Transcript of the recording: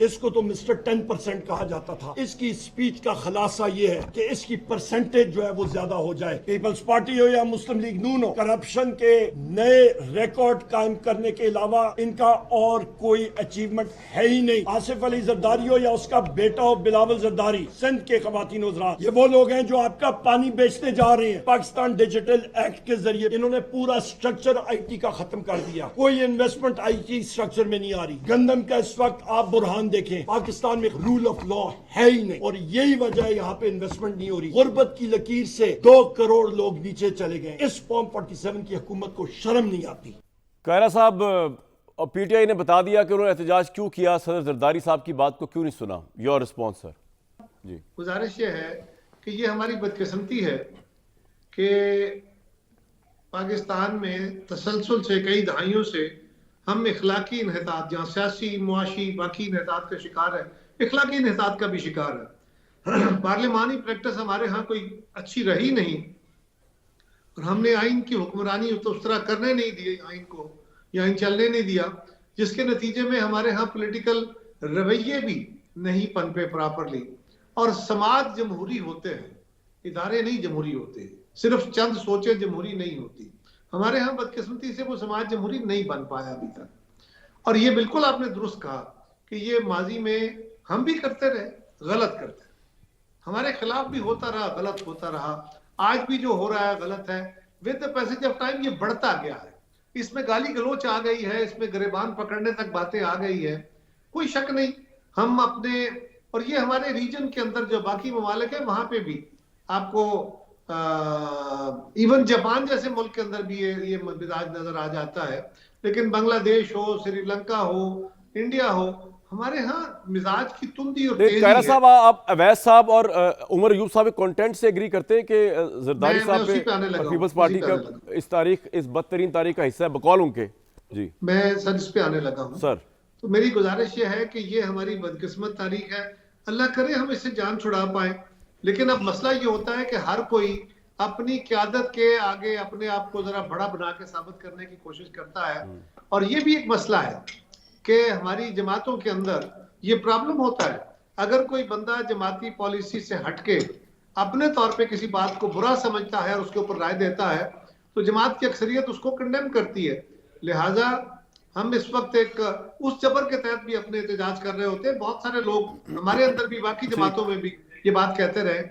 इसको तो मिस्टर 10% कहा जाता था। इसकी स्पीच का खुलासा ये है कि इसकी परसेंटेज जो है वो ज्यादा हो जाए। पीपल्स पार्टी हो या मुस्लिम लीग नून हो, करप्शन के नए रिकॉर्ड कायम करने के अलावा इनका और कोई अचीवमेंट है ही नहीं। आसिफ अली जरदारी हो या उसका बेटा हो बिलावल जरदारी, सिंध के खवातीन हज़रात, ये वो लोग हैं जो आपका पानी बेचने जा रहे हैं। पाकिस्तान डिजिटल एक्ट के जरिए इन्होंने पूरा स्ट्रक्चर IT का खत्म कर दिया। कोई इन्वेस्टमेंट IT स्ट्रक्चर में नहीं आ रही। गंदम का इस वक्त आप बुरहान देखें, पाकिस्तान में रूल ऑफ लॉ है ही नहीं, और यही वजह है यहाँ पे इन्वेस्टमेंट नहीं हो रही। गुर्बत की लकीर से 2 करोड़ लोग नीचे चले गए। इस फॉर्म 47 की हुकूमत को शर्म नहीं आती। कायरा साहब, और PTI ने बता दिया कि उन्होंने एहतजाज क्यों किया, सदर जरदारी साहब की बात को क्यों नहीं सुना। Your response sir. जी, गुजारिश ये है कि ये हमारी बदकिस्मती है कि पाकिस्तान में तसलसल से कई दहाइयों से हम इखलाकी इन्हितात, जहाँ सियासी मुआशी बाकी इन्हितात का शिकार है, इखलाकी इन्हितात का भी शिकार है। पार्लिमानी प्रैक्टिस हमारे यहाँ कोई अच्छी रही नहीं, और हमने आइन की हुक्मरानी तो उस तरह करने नहीं दी आइन को, या आइन चलने नहीं दिया, जिसके नतीजे में हमारे यहाँ पॉलिटिकल रवैये भी नहीं पनपे प्रॉपरली। और समाज जमहूरी होते हैं, इदारे नहीं जमहूरी होते, सिर्फ चंद सोचे जमहूरी नहीं होती। हमारे यहाँ बदकिस्मती से वो समाज जमहूरी नहीं बन पाया अभी तक। और ये बिल्कुल आपने दुरुस्त कहा कि ये माजी में हम भी करते रहे, गलत करते, हमारे खिलाफ भी होता रहा, गलत होता रहा। आज भी जो हो रहा है गलत है। With the passage of time ये बढ़ता गया है। इसमें गाली गलोच आ गई है, इसमें गिरेबान पकड़ने तक बातें आ गई है, कोई शक नहीं। हम अपने, और ये हमारे रीजन के अंदर जो बाकी ममालिक है वहां पे भी आपको इवन जापान जैसे मुल्क के अंदर भी ये मिजाज नजर आ जाता है। लेकिन बांग्लादेश हो, श्रीलंका हो, इंडिया हो, हमारे यहाँ मिजाज की तुंदी और तेजी कायरा है। साहब, आप अवैध साहब और उमर अयूब साहब के कंटेंट से एग्री करते हैं कि जरदारी साहब उसी पे आने लगा हूं, पीपल्स उसी पार्टी पे का आने लगा। इस तारीख, इस बदतरीन तारीख का हिस्सा है बकौल उनके? जी मैं सर इस पे आने लगा हूँ सर। तो मेरी गुजारिश ये है कि ये हमारी बदकिस्मत तारीख है, अल्लाह करे हम इससे जान छुड़ा पाए। लेकिन अब मसला ये होता है कि हर कोई अपनी क़यादत के आगे अपने आप को जरा बड़ा बना के साबित करने की कोशिश करता है। और ये भी एक मसला है कि हमारी जमातों के अंदर ये प्रॉब्लम होता है। अगर कोई बंदा जमाती पॉलिसी से हटके अपने तौर पे किसी बात को बुरा समझता है और उसके ऊपर राय देता है, तो जमात की अक्सरियत उसको कंडेम करती है। लिहाजा हम इस वक्त एक उस जबर के तहत भी अपने एहतजाज कर रहे होते हैं। बहुत सारे लोग हमारे अंदर भी, बाकी जमातों में भी ये बात कहते रहे